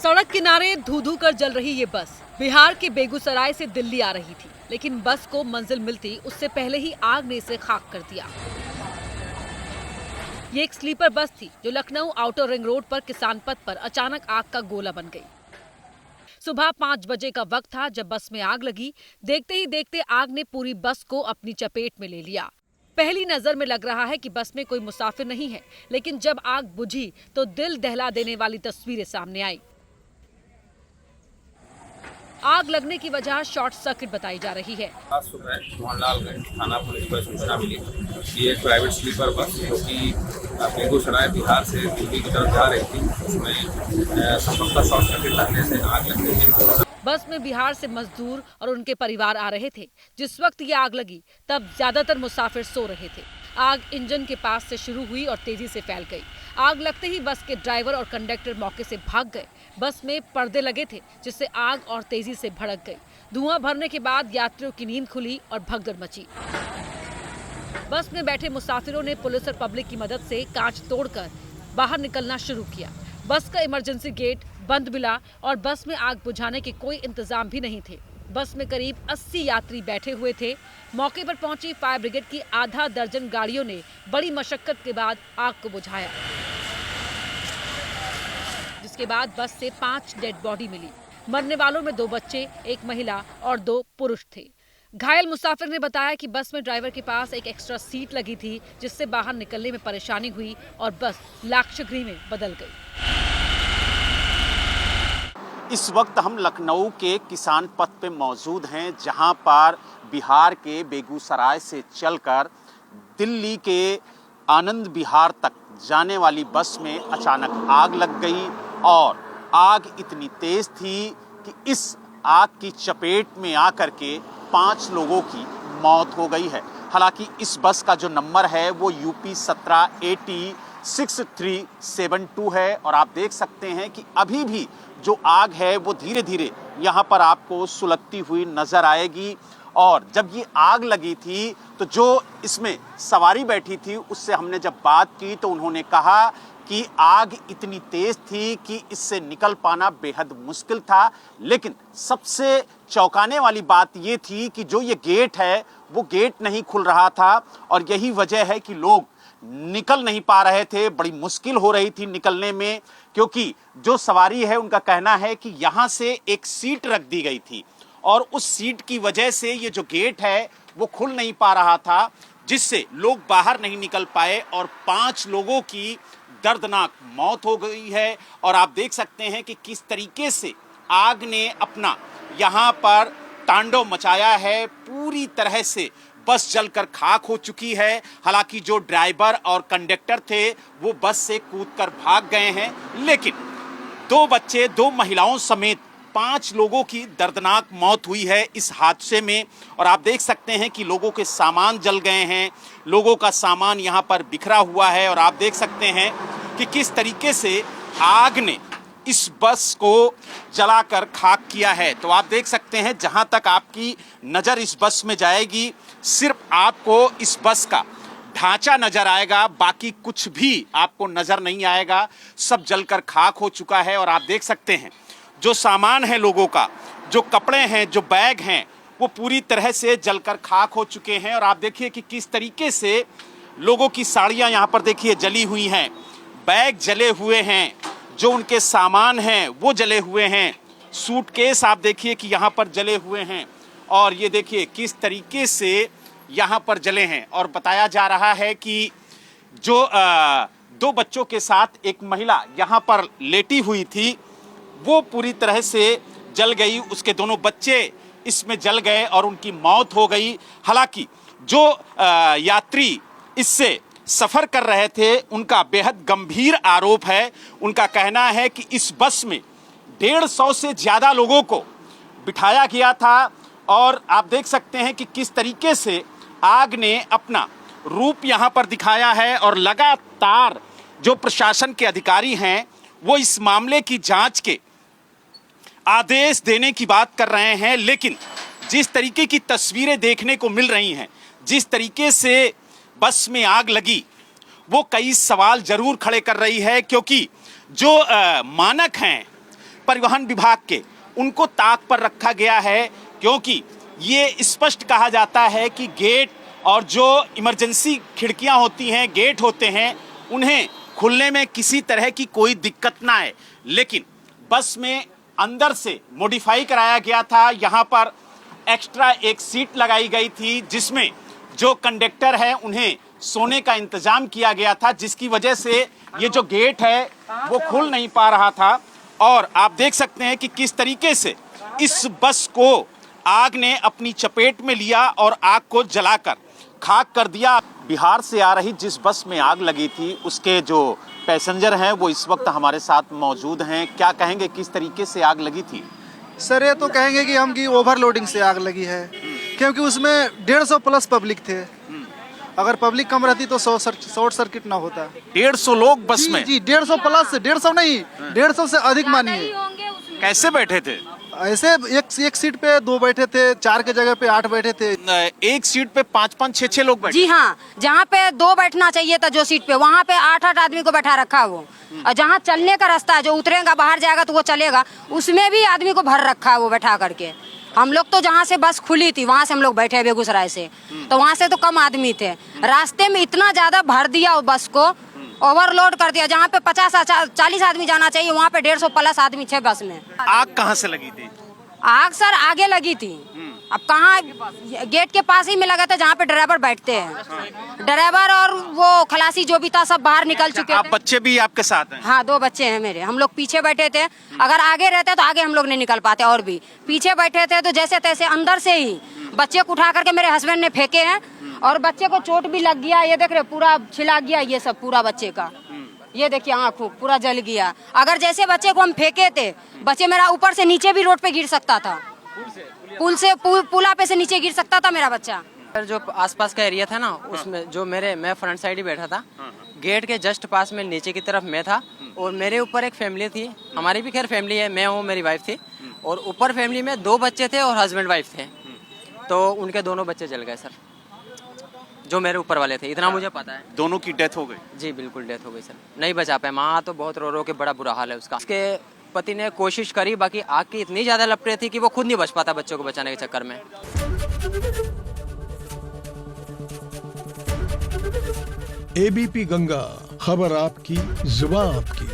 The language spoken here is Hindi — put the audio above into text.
सड़क किनारे धू धू कर जल रही ये बस बिहार के बेगूसराय से दिल्ली आ रही थी, लेकिन बस को मंजिल मिलती उससे पहले ही आग ने इसे खाक कर दिया। ये एक स्लीपर बस थी जो लखनऊ आउटर रिंग रोड पर किसान पथ पर अचानक आग का गोला बन गई। सुबह 5 बजे का वक्त था जब बस में आग लगी। देखते ही देखते आग ने पूरी बस को अपनी चपेट में ले लिया। पहली नजर में लग रहा है कि बस में कोई मुसाफिर नहीं है, लेकिन जब आग बुझी तो दिल दहला देने वाली तस्वीरें सामने आई। आग लगने की वजह शॉर्ट सर्किट बताई जा रही है। आज सुबह मोहनलालगंज थाना पुलिस को सूचना मिली कि एक प्राइवेट स्लीपर बस जो कि बेगूसराय बिहार से दिल्ली की तरफ जा रही थी, उसमें संभवतः शॉर्ट सर्किट लगने से आग लग गई। बस में बिहार से मजदूर और उनके परिवार आ रहे थे। जिस वक्त ये आग लगी तब ज्यादातर मुसाफिर सो रहे थे। आग इंजन के पास से शुरू हुई और तेजी से फैल गई। आग लगते ही बस के ड्राइवर और कंडक्टर मौके से भाग गए। बस में पर्दे लगे थे जिससे आग और तेजी से भड़क गई। धुआं भरने के बाद यात्रियों की नींद खुली और भगदड़ मची। बस में बैठे मुसाफिरों ने पुलिस और पब्लिक की मदद से कांच तोड़कर बाहर निकलना शुरू किया। बस का इमरजेंसी गेट बंद मिला और बस में आग बुझाने के कोई इंतजाम भी नहीं थे। बस में करीब 80 यात्री बैठे हुए थे। मौके पर पहुंची फायर ब्रिगेड की आधा दर्जन गाड़ियों ने बड़ी मशक्कत के बाद आग को बुझाया, जिसके बाद बस से 5 डेड बॉडी मिली। मरने वालों में 2 बच्चे, 1 महिला और 2 पुरुष थे। घायल मुसाफिर ने बताया कि बस में ड्राइवर के पास एक एक्स्ट्रा सीट लगी थी, जिससे बाहर निकलने में परेशानी हुई और बस लाक्षागृह में बदल गई। इस वक्त हम लखनऊ के किसान पथ पे मौजूद हैं, जहां पर बिहार के बेगूसराय से चलकर दिल्ली के आनंद विहार तक जाने वाली बस में अचानक आग लग गई और आग इतनी तेज थी कि इस आग की चपेट में आकर के 5 लोगों की मौत हो गई है। हालांकि इस बस का जो नंबर है वो UP 17 AT 6372 है और आप देख सकते हैं कि अभी भी जो आग है वो धीरे धीरे यहाँ पर आपको सुलगती हुई नजर आएगी। और जब ये आग लगी थी तो जो इसमें सवारी बैठी थी उससे हमने जब बात की तो उन्होंने कहा कि आग इतनी तेज थी कि इससे निकल पाना बेहद मुश्किल था। लेकिन सबसे चौंकाने वाली बात ये थी कि जो ये गेट है वो गेट नहीं खुल रहा था और यही वजह है कि लोग निकल नहीं पा रहे थे। बड़ी मुश्किल हो रही थी निकलने में, क्योंकि जो सवारी है उनका कहना है कि यहाँ से एक सीट रख दी गई थी और उस सीट की वजह से ये जो गेट है वो खुल नहीं पा रहा था, जिससे लोग बाहर नहीं निकल पाए और 5 लोगों की दर्दनाक मौत हो गई है। और आप देख सकते हैं कि किस तरीके से आग ने अपना यहाँ पर तांडव मचाया है। पूरी तरह से बस जलकर खाक हो चुकी है। हालांकि जो ड्राइवर और कंडक्टर थे वो बस से कूदकर भाग गए हैं, लेकिन 2 बच्चे, 2 महिलाओं समेत 5 लोगों की दर्दनाक मौत हुई है इस हादसे में। और आप देख सकते हैं कि लोगों के सामान जल गए हैं, लोगों का सामान यहाँ पर बिखरा हुआ है और आप देख सकते हैं कि किस तरीके से आग ने इस बस को जलाकर खाक किया है। तो आप देख सकते हैं जहां तक आपकी नज़र इस बस में जाएगी सिर्फ आपको इस बस का ढांचा नजर आएगा, बाकी कुछ भी आपको नजर नहीं आएगा। सब जलकर खाक हो चुका है और आप देख सकते हैं जो सामान है लोगों का, जो कपड़े हैं, जो बैग हैं, वो पूरी तरह से जलकर खाक हो चुके हैं। और आप देखिए कि किस तरीके से लोगों की साड़ियाँ यहाँ पर देखिए जली हुई हैं, बैग जले हुए हैं, जो उनके सामान हैं वो जले हुए हैं, सूटकेस आप देखिए कि यहाँ पर जले हुए हैं और ये देखिए किस तरीके से यहाँ पर जले हैं। और बताया जा रहा है कि जो 2 बच्चों के साथ एक महिला यहाँ पर लेटी हुई थी वो पूरी तरह से जल गई, उसके दोनों बच्चे इसमें जल गए और उनकी मौत हो गई। हालांकि जो यात्री इससे सफ़र कर रहे थे उनका बेहद गंभीर आरोप है। उनका कहना है कि इस बस में 150 से ज़्यादा लोगों को बिठाया गया था और आप देख सकते हैं कि किस तरीके से आग ने अपना रूप यहाँ पर दिखाया है। और लगातार जो प्रशासन के अधिकारी हैं वो इस मामले की जांच के आदेश देने की बात कर रहे हैं, लेकिन जिस तरीके की तस्वीरें देखने को मिल रही हैं, जिस तरीके से बस में आग लगी, वो कई सवाल जरूर खड़े कर रही है। क्योंकि जो मानक हैं परिवहन विभाग के उनको ताक पर रखा गया है, क्योंकि ये स्पष्ट कहा जाता है कि गेट और जो इमरजेंसी खिड़कियां होती हैं, गेट होते हैं, उन्हें खुलने में किसी तरह की कोई दिक्कत ना आए। लेकिन बस में अंदर से मॉडिफाई कराया गया था। यहाँ पर एक्स्ट्रा एक सीट लगाई गई थी, जिसमें जो कंडक्टर है उन्हें सोने का इंतजाम किया गया था, जिसकी वजह से ये जो गेट है वो खुल नहीं पा रहा था। और आप देख सकते हैं कि किस तरीके से इस बस को आग ने अपनी चपेट में लिया और आग को जलाकर खाक कर दिया। बिहार से आ रही जिस बस में आग लगी थी उसके जो पैसेंजर हैं वो इस वक्त हमारे साथ मौजूद हैं। क्या कहेंगे, किस तरीके से आग लगी थी? सर ये तो कहेंगे कि हम की ओवरलोडिंग से आग लगी है, क्योंकि उसमें 150 प्लस पब्लिक थे। अगर पब्लिक कम रहती तो शॉर्ट सर्किट ना होता। 150 लोग बस में? जी 150 प्लस, 150 नहीं, 150 से अधिक मानिए। कैसे बैठे थे? ऐसे एक सीट पे 2 बैठे थे, 4 के जगह पे 8 बैठे थे। एक सीट पे 5-5, 6-6 लोग बैठे? जी हाँ, जहाँ पे 2 बैठना चाहिए था जो सीट पे, वहाँ पे 8-8 आदमी को बैठा रखा है वो। और जहाँ चलने का रास्ता है, जो उतरेगा बाहर जाएगा तो वो चलेगा, उसमें भी आदमी को भर रखा है वो बैठा करके। हम लोग तो जहाँ से बस खुली थी वहाँ से हम लोग बैठे बेगूसराय से, तो वहाँ से तो कम आदमी थे। रास्ते में इतना ज्यादा भर दिया वो बस को, ओवरलोड कर दिया। जहाँ पे 50-40 आदमी जाना चाहिए वहाँ पे 150 प्लस आदमी थे बस में। आग कहाँ से लगी थी? आग सर आगे लगी थी। अब कहाँ, गेट के पास ही में लगा था जहाँ पे ड्राइवर बैठते हैं। ड्राइवर और वो खलासी जो भी था सब बाहर निकल चुके आप थे। बच्चे भी आपके साथ हैं? हाँ 2 बच्चे हैं मेरे। हम लोग पीछे बैठे थे, अगर आगे रहते तो आगे हम लोग नहीं निकल पाते, और भी पीछे बैठे थे तो जैसे तैसे अंदर से ही बच्चे को उठा करके मेरे हस्बैंड ने फेंके हैं, और बच्चे को चोट भी लग गया। ये देख रहे पूरा छिला गया ये सब पूरा बच्चे का, ये देखिए आँख पूरा जल गया। अगर जैसे बच्चे को हम फेंके थे, बच्चे मेरा ऊपर से नीचे भी रोड पे गिर सकता था, पुला पे से नीचे गिर सकता था मेरा बच्चा। जो आसपास का एरिया था ना, उसमें जो मैं फ्रंट साइड ही बैठा था, गेट के जस्ट पास में नीचे की तरफ मैं था, और मेरे ऊपर एक फैमिली थी। हमारी भी खैर फैमिली है, मैं हूँ, मेरी वाइफ थी, और ऊपर फैमिली में 2 बच्चे थे और हस्बैंड वाइफ थे। तो उनके दोनों बच्चे जल गए सर, जो मेरे ऊपर वाले थे, इतना मुझे पता है। दोनों की डेथ हो गई? जी बिल्कुल डेथ हो गई सर, नहीं बचा पाए। माँ तो बहुत रो रो के बड़ा बुरा हाल है उसका। उसके पति ने कोशिश करी, बाकी आग की इतनी ज्यादा लपटें थी कि वो खुद नहीं बच पाता बच्चों को बचाने के चक्कर में। एबीपी गंगा, खबर आपकी, जुबान आपकी।